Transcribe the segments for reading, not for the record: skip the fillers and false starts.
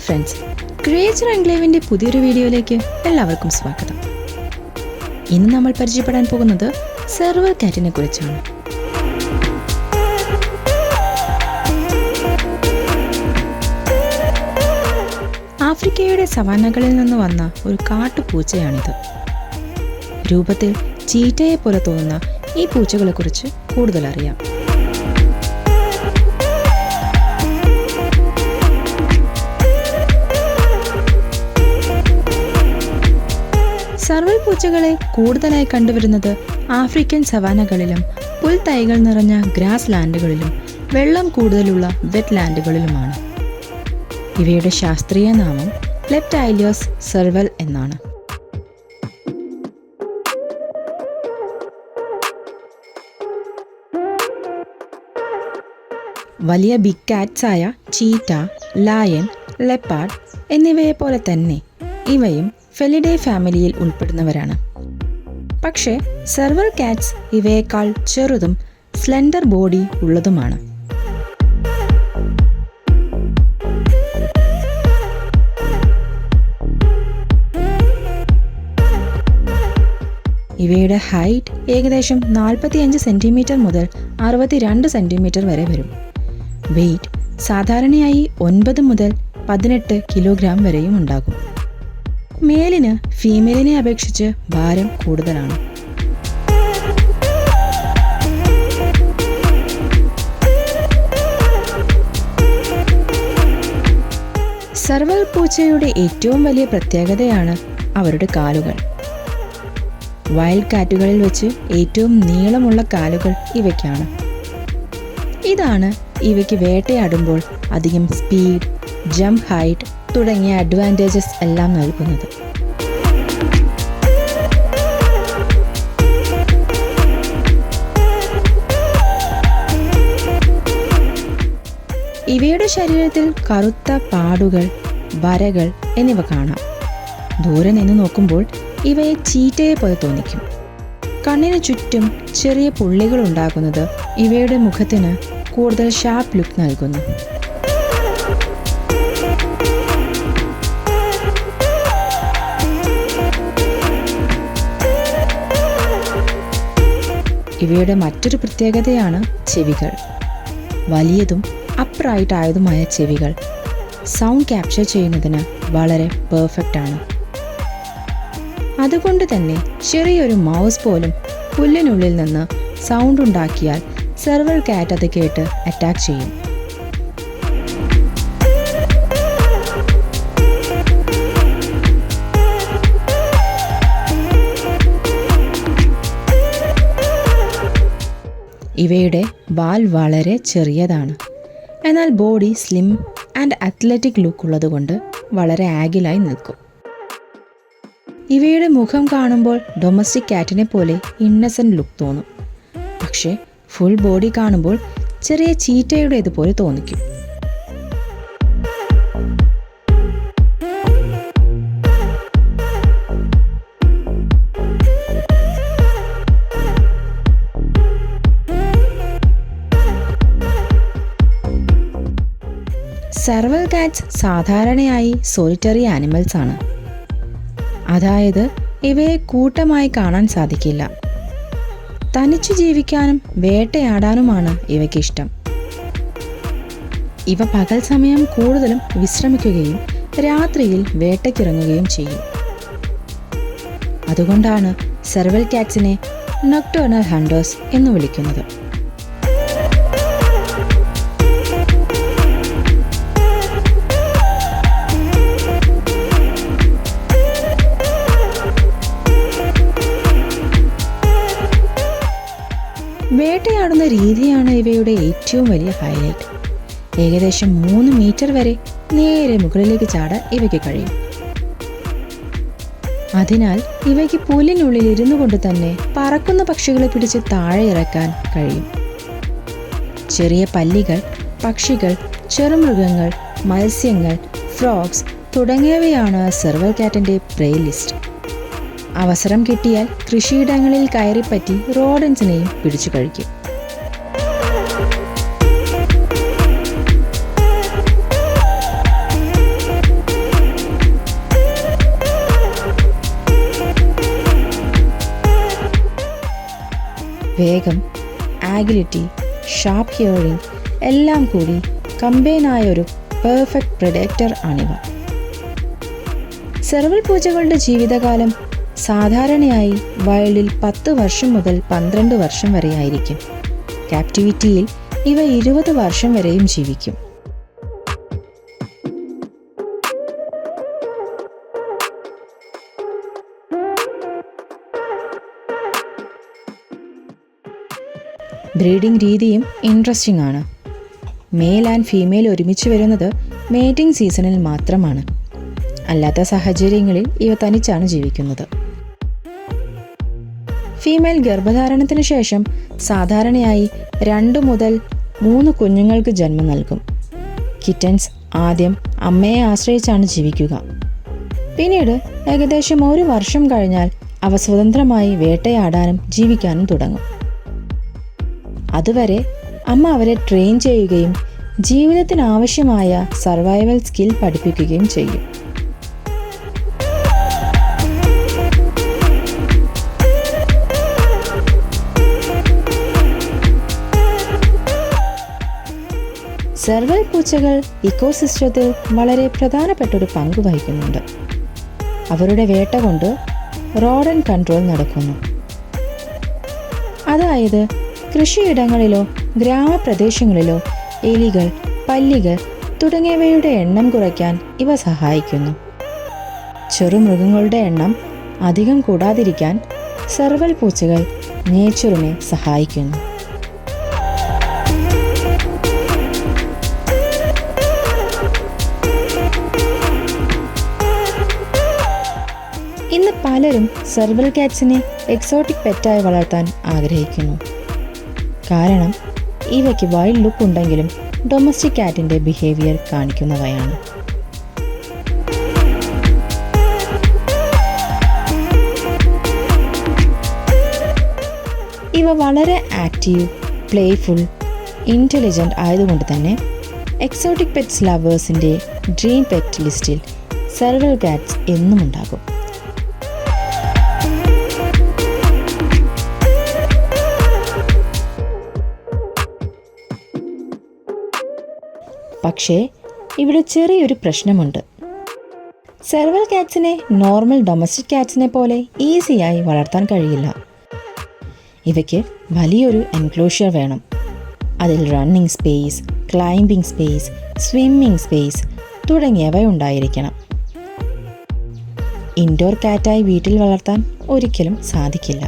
Friends, creature എൻക്ലേവിൻ്റെ പുതിയൊരു വീഡിയോയിലേക്ക് എല്ലാവർക്കും സ്വാഗതം. ഇന്ന് നമ്മൾ പരിചയപ്പെടാൻ പോകുന്നത് സെർവൽ കാറ്റിനെ കുറിച്ചാണ്. ആഫ്രിക്കയുടെ സവാനകളിൽ നിന്ന് വന്ന ഒരു കാട്ടുപൂച്ചയാണിത്. രൂപത്തിൽ ചീറ്റയെ പോലെ തോന്നുന്ന ഈ പൂച്ചകളെക്കുറിച്ച് കൂടുതൽ അറിയാം. സെർവൽ പൂച്ചകളെ കൂടുതലായി കണ്ടുവരുന്നത് ആഫ്രിക്കൻ സവാനകളിലും പുൽത്തൈകൾ നിറഞ്ഞ ഗ്രാസ് ലാൻഡുകളിലും വെള്ളം കൂടുതലുള്ള വെറ്റ് ലാൻഡുകളിലുമാണ്. ഇവയുടെ ശാസ്ത്രീയ നാമം ലെപ്റ്റൈലിയോസ് സെർവൽ എന്നാണ്. വലിയ ബിഗ് കാറ്റ്സായ ചീറ്റ, ലയൺ, ലെപ്പാർഡ് എന്നിവയെ പോലെ തന്നെ ഇവയും ഫെലിഡേ ഫാമിലിയിൽ ഉൾപ്പെടുന്നവരാണ്. പക്ഷേ സെർവൽ കാറ്റ്സ് ഇവയേക്കാൾ ചെറുതും സ്ലെൻഡർ ബോഡി ഉള്ളതുമാണ്. ഇവയുടെ ഹൈറ്റ് ഏകദേശം 45 സെൻറ്റിമീറ്റർ മുതൽ 62 സെൻറ്റിമീറ്റർ വരെ വരും. വെയ്റ്റ് സാധാരണയായി 9 മുതൽ 18 കിലോഗ്രാം വരെയും ഉണ്ടാകും. മേലിന് ഫീമെയിലിനെ അപേക്ഷിച്ച് ഭാരം കൂടുതലാണ്. സെർവൽ പൂച്ചയുടെ ഏറ്റവും വലിയ പ്രത്യേകതയാണ് അവരുടെ കാലുകൾ. വൈൽഡ് കാറ്റുകളിൽ വെച്ച് ഏറ്റവും നീളമുള്ള കാലുകൾ ഇവയ്ക്കാണ്. ഇതാണ് ഇവയ്ക്ക് വേട്ടയാടുമ്പോൾ അധികം സ്പീഡ്, ജമ്പ് ഹൈറ്റ് തുടങ്ങിയ അഡ്വാൻറ്റേജസ് എല്ലാം നൽകുന്നത്. ഇവയുടെ ശരീരത്തിൽ കറുത്ത പാടുകൾ, വരകൾ എന്നിവ കാണാം. ദൂരെ നിന്ന് നോക്കുമ്പോൾ ഇവയെ ചീറ്റയെ പോലെ തോന്നിക്കും. കണ്ണിന് ചുറ്റും ചെറിയ പുള്ളികൾ ഉണ്ടാകുന്നത് ഇവയുടെ മുഖത്തിന് കൂടുതൽ ഷാർപ്പ് ലുക്ക് നൽകുന്നു. ഇവയുടെ മറ്റൊരു പ്രത്യേകതയാണ് ചെവികൾ. വലിയതും അപ്രൈറ്റ് ആയതുമായ ചെവികൾ സൗണ്ട് ക്യാപ്ചർ ചെയ്യുന്നതിന് വളരെ പെർഫെക്റ്റ് ആണ്. അതുകൊണ്ട് തന്നെ ചെറിയൊരു മൗസ് പോലും പുല്ലിനുള്ളിൽ നിന്ന് സൗണ്ട് ഉണ്ടാക്കിയാൽ സെർവൽ കാറ്റ് അത് കേട്ട് അറ്റാക്ക് ചെയ്യും. ഇവയുടെ വാൽ വളരെ ചെറിയതാണ്. എന്നാൽ body slim and athletic look ഉള്ളതുകൊണ്ട് വളരെ ആഗിലായി നിൽക്കും. ഇവയുടെ മുഖം കാണുമ്പോൾ ഡൊമസ്റ്റിക് കാറ്റിനെ പോലെ ഇന്നസെന്റ് ലുക്ക് തോന്നും. പക്ഷേ ഫുൾ ബോഡി കാണുമ്പോൾ ചെറിയ ചീറ്റയുടേതുപോലെ തോന്നിക്കും. സെർവൽ കാറ്റ്സ് സാധാരണയായി സോളിറ്ററി ആനിമൽസ് ആണ്. അതായത് ഇവയെ കൂട്ടമായി കാണാൻ സാധിക്കില്ല. തനിച്ചു ജീവിക്കാനും വേട്ടയാടാനുമാണ് ഇവയ്ക്കിഷ്ടം. ഇവ പകൽ സമയം കൂടുതലും വിശ്രമിക്കുകയും രാത്രിയിൽ വേട്ടയ്ക്കിറങ്ങുകയും ചെയ്യും. അതുകൊണ്ടാണ് സെർവൽ കാറ്റ്സിനെ നൊക്ടേർണൽ ഹണ്ടേഴ്സ് എന്ന് വിളിക്കുന്നത്. വേട്ടയാടുന്ന രീതിയാണ് ഇവയുടെ ഏറ്റവും വലിയ ഹൈലൈറ്റ്. ഏകദേശം 3 മീറ്റർ വരെ നേരെ മുകളിലേക്ക് ചാടാൻ ഇവയ്ക്ക് കഴിയും. അതിനാൽ ഇവയ്ക്ക് പുല്ലിനുള്ളിൽ ഇരുന്നു കൊണ്ട് തന്നെ പറക്കുന്ന പക്ഷികളെ പിടിച്ച് താഴെ ഇറക്കാൻ കഴിയും. ചെറിയ പല്ലികൾ, പക്ഷികൾ, ചെറുമൃഗങ്ങൾ, മത്സ്യങ്ങൾ, ഫ്രോഗ്സ് തുടങ്ങിയവയാണ് സെർവൽ കാറ്റിൻ്റെ പ്രേ ലിസ്റ്റ്. അവസരം കിട്ടിയാൽ കൃഷിയിടങ്ങളിൽ കയറിപ്പറ്റി റോഡൻസിനെയും പിടിച്ചു കഴിക്കും. വേഗം, ആഗിലിറ്റി, ഷാർപ്പ് ഹിയറിംഗ് എല്ലാം കൂടി കമ്പൈനായ ഒരു പെർഫെക്റ്റ് പ്രെഡേറ്റർ ആണിവ. സെർവൽ പൂച്ചകളുടെ ജീവിതകാലം സാധാരണയായി വൈൽഡിൽ 10 വർഷം മുതൽ 12 വർഷം വരെയായിരിക്കും. ക്യാപ്റ്റിവിറ്റിയിൽ ഇവ 20 വർഷം വരെയും ജീവിക്കും. ബ്രീഡിംഗ് രീതിയും ഇൻട്രസ്റ്റിംഗ് ആണ്. മെയിൽ ആൻഡ് ഫീമെയിൽ ഒരുമിച്ച് വരുന്നത് മേറ്റിംഗ് സീസണിൽ മാത്രമാണ്. അല്ലാത്ത സാഹചര്യങ്ങളിൽ ഇവ തനിച്ചാണ് ജീവിക്കുന്നത്. ഫീമെയിൽ ഗർഭധാരണത്തിന് ശേഷം സാധാരണയായി 2 മുതൽ 3 കുഞ്ഞുങ്ങൾക്ക് ജന്മം നൽകും. കിറ്റൻസ് ആദ്യം അമ്മയെ ആശ്രയിച്ചാണ് ജീവിക്കുക. പിന്നീട് ഏകദേശം 1 വർഷം കഴിഞ്ഞാൽ അവ സ്വതന്ത്രമായി വേട്ടയാടാനും ജീവിക്കാനും തുടങ്ങും. അതുവരെ അമ്മ അവരെ ട്രെയിൻ ചെയ്യുകയും ജീവിതത്തിനാവശ്യമായ സർവൈവൽ സ്കിൽ പഠിപ്പിക്കുകയും ചെയ്യും. സെർവൽ പൂച്ചകൾ ഇക്കോസിസ്റ്റത്തിൽ വളരെ പ്രധാനപ്പെട്ട ഒരു പങ്ക് വഹിക്കുന്നുണ്ട്. അവരുടെ വേട്ട കൊണ്ട് റോഡൻ കൺട്രോൾ നടക്കുന്നു. അതായത് കൃഷിയിടങ്ങളിലോ ഗ്രാമപ്രദേശങ്ങളിലോ എലികൾ, പല്ലികൾ തുടങ്ങിയവയുടെ എണ്ണം കുറയ്ക്കാൻ ഇവ സഹായിക്കുന്നു. ചെറുമൃഗങ്ങളുടെ എണ്ണം അധികം കൂടാതിരിക്കാൻ സെർവൽ പൂച്ചകൾ നേച്ചറിനെ സഹായിക്കുന്നു. ഇന്ന് പലരും സെർവൽ കാറ്റ്സിനെ എക്സോട്ടിക് പെറ്റായി വളർത്താൻ ആഗ്രഹിക്കുന്നു. കാരണം ഇവയ്ക്ക് വൈൽഡ് ലുക്ക് ഉണ്ടെങ്കിലും ഡൊമസ്റ്റിക് കാറ്റിൻ്റെ ബിഹേവിയർ കാണിക്കുന്നവയാണ്. ഇവ വളരെ ആക്റ്റീവ്, പ്ലേഫുൾ, ഇൻ്റലിജൻ്റ് ആയതുകൊണ്ട് തന്നെ എക്സോട്ടിക് പെറ്റ്സ് ലവേഴ്സിൻ്റെ ഡ്രീം പെറ്റ് ലിസ്റ്റിൽ സെർവൽ കാറ്റ്സ് എന്നും ഉണ്ടാകും. പക്ഷേ ഇവിടെ ചെറിയൊരു പ്രശ്നമുണ്ട്. സെർവൽ കാറ്റ്സിനെ നോർമൽ ഡൊമസ്റ്റിക് കാറ്റ്സിനെ പോലെ ഈസിയായി വളർത്താൻ കഴിയില്ല. ഇവയ്ക്ക് വലിയൊരു എൻക്ലോഷ്യർ വേണം. അതിൽ running space, climbing space, swimming space തുടങ്ങിയവ ഉണ്ടായിരിക്കണം. ഇൻഡോർ കാറ്റായി വീട്ടിൽ വളർത്താൻ ഒരിക്കലും സാധിക്കില്ല.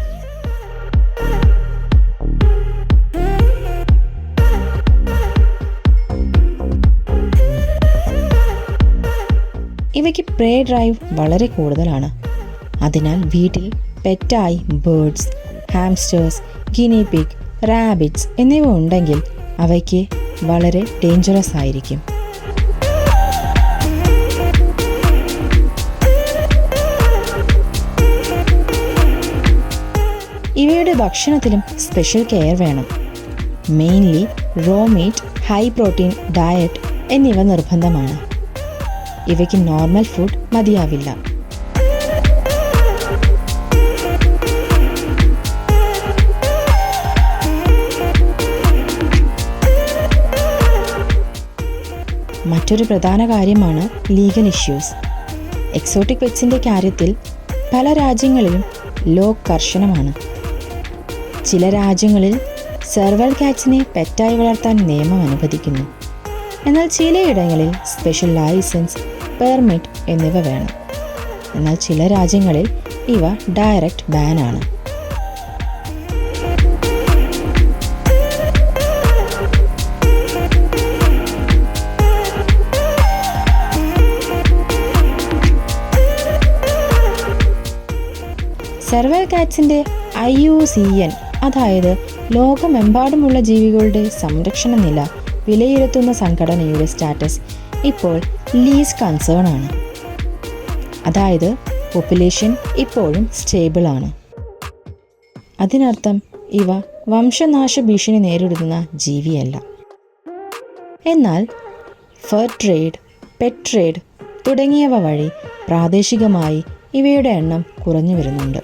ഇവയ്ക്ക് പ്രേ ഡ്രൈവ് വളരെ കൂടുതലാണ്. അതിനാൽ വീട്ടിൽ പെറ്റായി birds, hamsters, guinea pig, rabbits എന്നിവ ഉണ്ടെങ്കിൽ അവയ്ക്ക് വളരെ ഡേഞ്ചറസ് ആയിരിക്കും. ഇവയുടെ ഭക്ഷണത്തിലും സ്പെഷ്യൽ കെയർ വേണം. Mainly raw meat, high protein diet എന്നിവ നിർബന്ധമാണ്. ഇവയ്ക്ക് നോർമൽ ഫുഡ് മതിയാവില്ല. മറ്റൊരു പ്രധാന കാര്യമാണ് ലീഗൽ ഇഷ്യൂസ്. എക്സോട്ടിക് പെറ്റ്സിൻ്റെ കാര്യത്തിൽ പല രാജ്യങ്ങളിലും ലോ കർശനമാണ്. ചില രാജ്യങ്ങളിൽ സെർവൽ കാറ്റ്സിനെ പെറ്റായി വളർത്താൻ നിയമം അനുവദിക്കുന്നു. എന്നാൽ ചിലയിടങ്ങളിൽ സ്പെഷ്യൽ ലൈസൻസ്, പെർമിറ്റ് എന്നിവ വേണം. എന്നാൽ ചില രാജ്യങ്ങളിൽ ഇവ ഡയറക്റ്റ് ബാനാണ്. സെർവൽ കാറ്റ്സിൻ്റെ IUCN, അതായത് ലോകമെമ്പാടുമുള്ള ജീവികളുടെ സംരക്ഷണ നില വിലയിരുത്തുന്ന സംഘടനയുടെ സ്റ്റാറ്റസ് ഇപ്പോൾ ലീസ്റ്റ് കൺസേൺ ആണ്. അതായത് പോപ്പുലേഷൻ ഇപ്പോഴും സ്റ്റേബിൾ ആണ്. അതിനർത്ഥം ഇവ വംശനാശ ഭീഷണി നേരിടുന്ന ജീവിയല്ല. എന്നാൽ ഫർ ട്രേഡ്, പെറ്റ് ട്രേഡ് തുടങ്ങിയവ വഴി പ്രാദേശികമായി ഇവയുടെ എണ്ണം കുറഞ്ഞു വരുന്നുണ്ട്.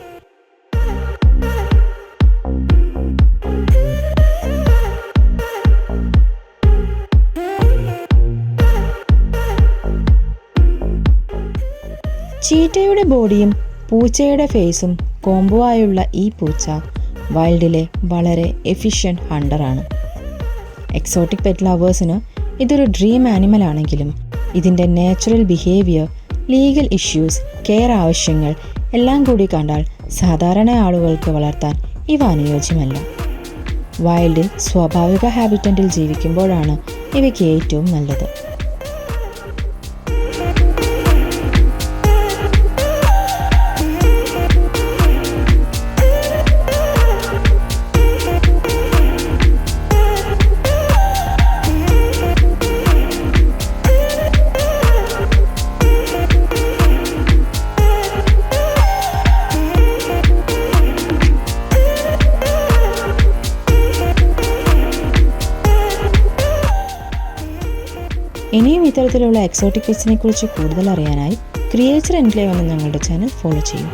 ചീറ്റയുടെ ബോഡിയും പൂച്ചയുടെ ഫേസും കോംബോ ആയുള്ള ഈ പൂച്ച വൈൽഡിലെ വളരെ എഫിഷ്യൻറ്റ് ഹണ്ടറാണ്. എക്സോട്ടിക് പെറ്റ് ലവേഴ്സിന് ഇതൊരു ഡ്രീം ആനിമൽ ആണെങ്കിലും ഇതിൻ്റെ natural behaviour, legal issues, care ആവശ്യങ്ങൾ എല്ലാം കൂടി കണ്ടാൽ സാധാരണ ആളുകൾക്ക് വളർത്താൻ ഇവ അനുയോജ്യമല്ല. വൈൽഡിൽ സ്വാഭാവിക ഹാബിറ്ററ്റിൽ ജീവിക്കുമ്പോഴാണ് ഇവയ്ക്ക് ഏറ്റവും നല്ലത്. ഇനിയും ഇത്തരത്തിലുള്ള എക്സോട്ടിക് പെറ്റ്സിനെ കുറിച്ച് കൂടുതൽ അറിയാനായി ക്രിയേച്ചർ എൻക്ലേവ് എന്ന ഞങ്ങളുടെ ചാനൽ ഫോളോ ചെയ്യൂ.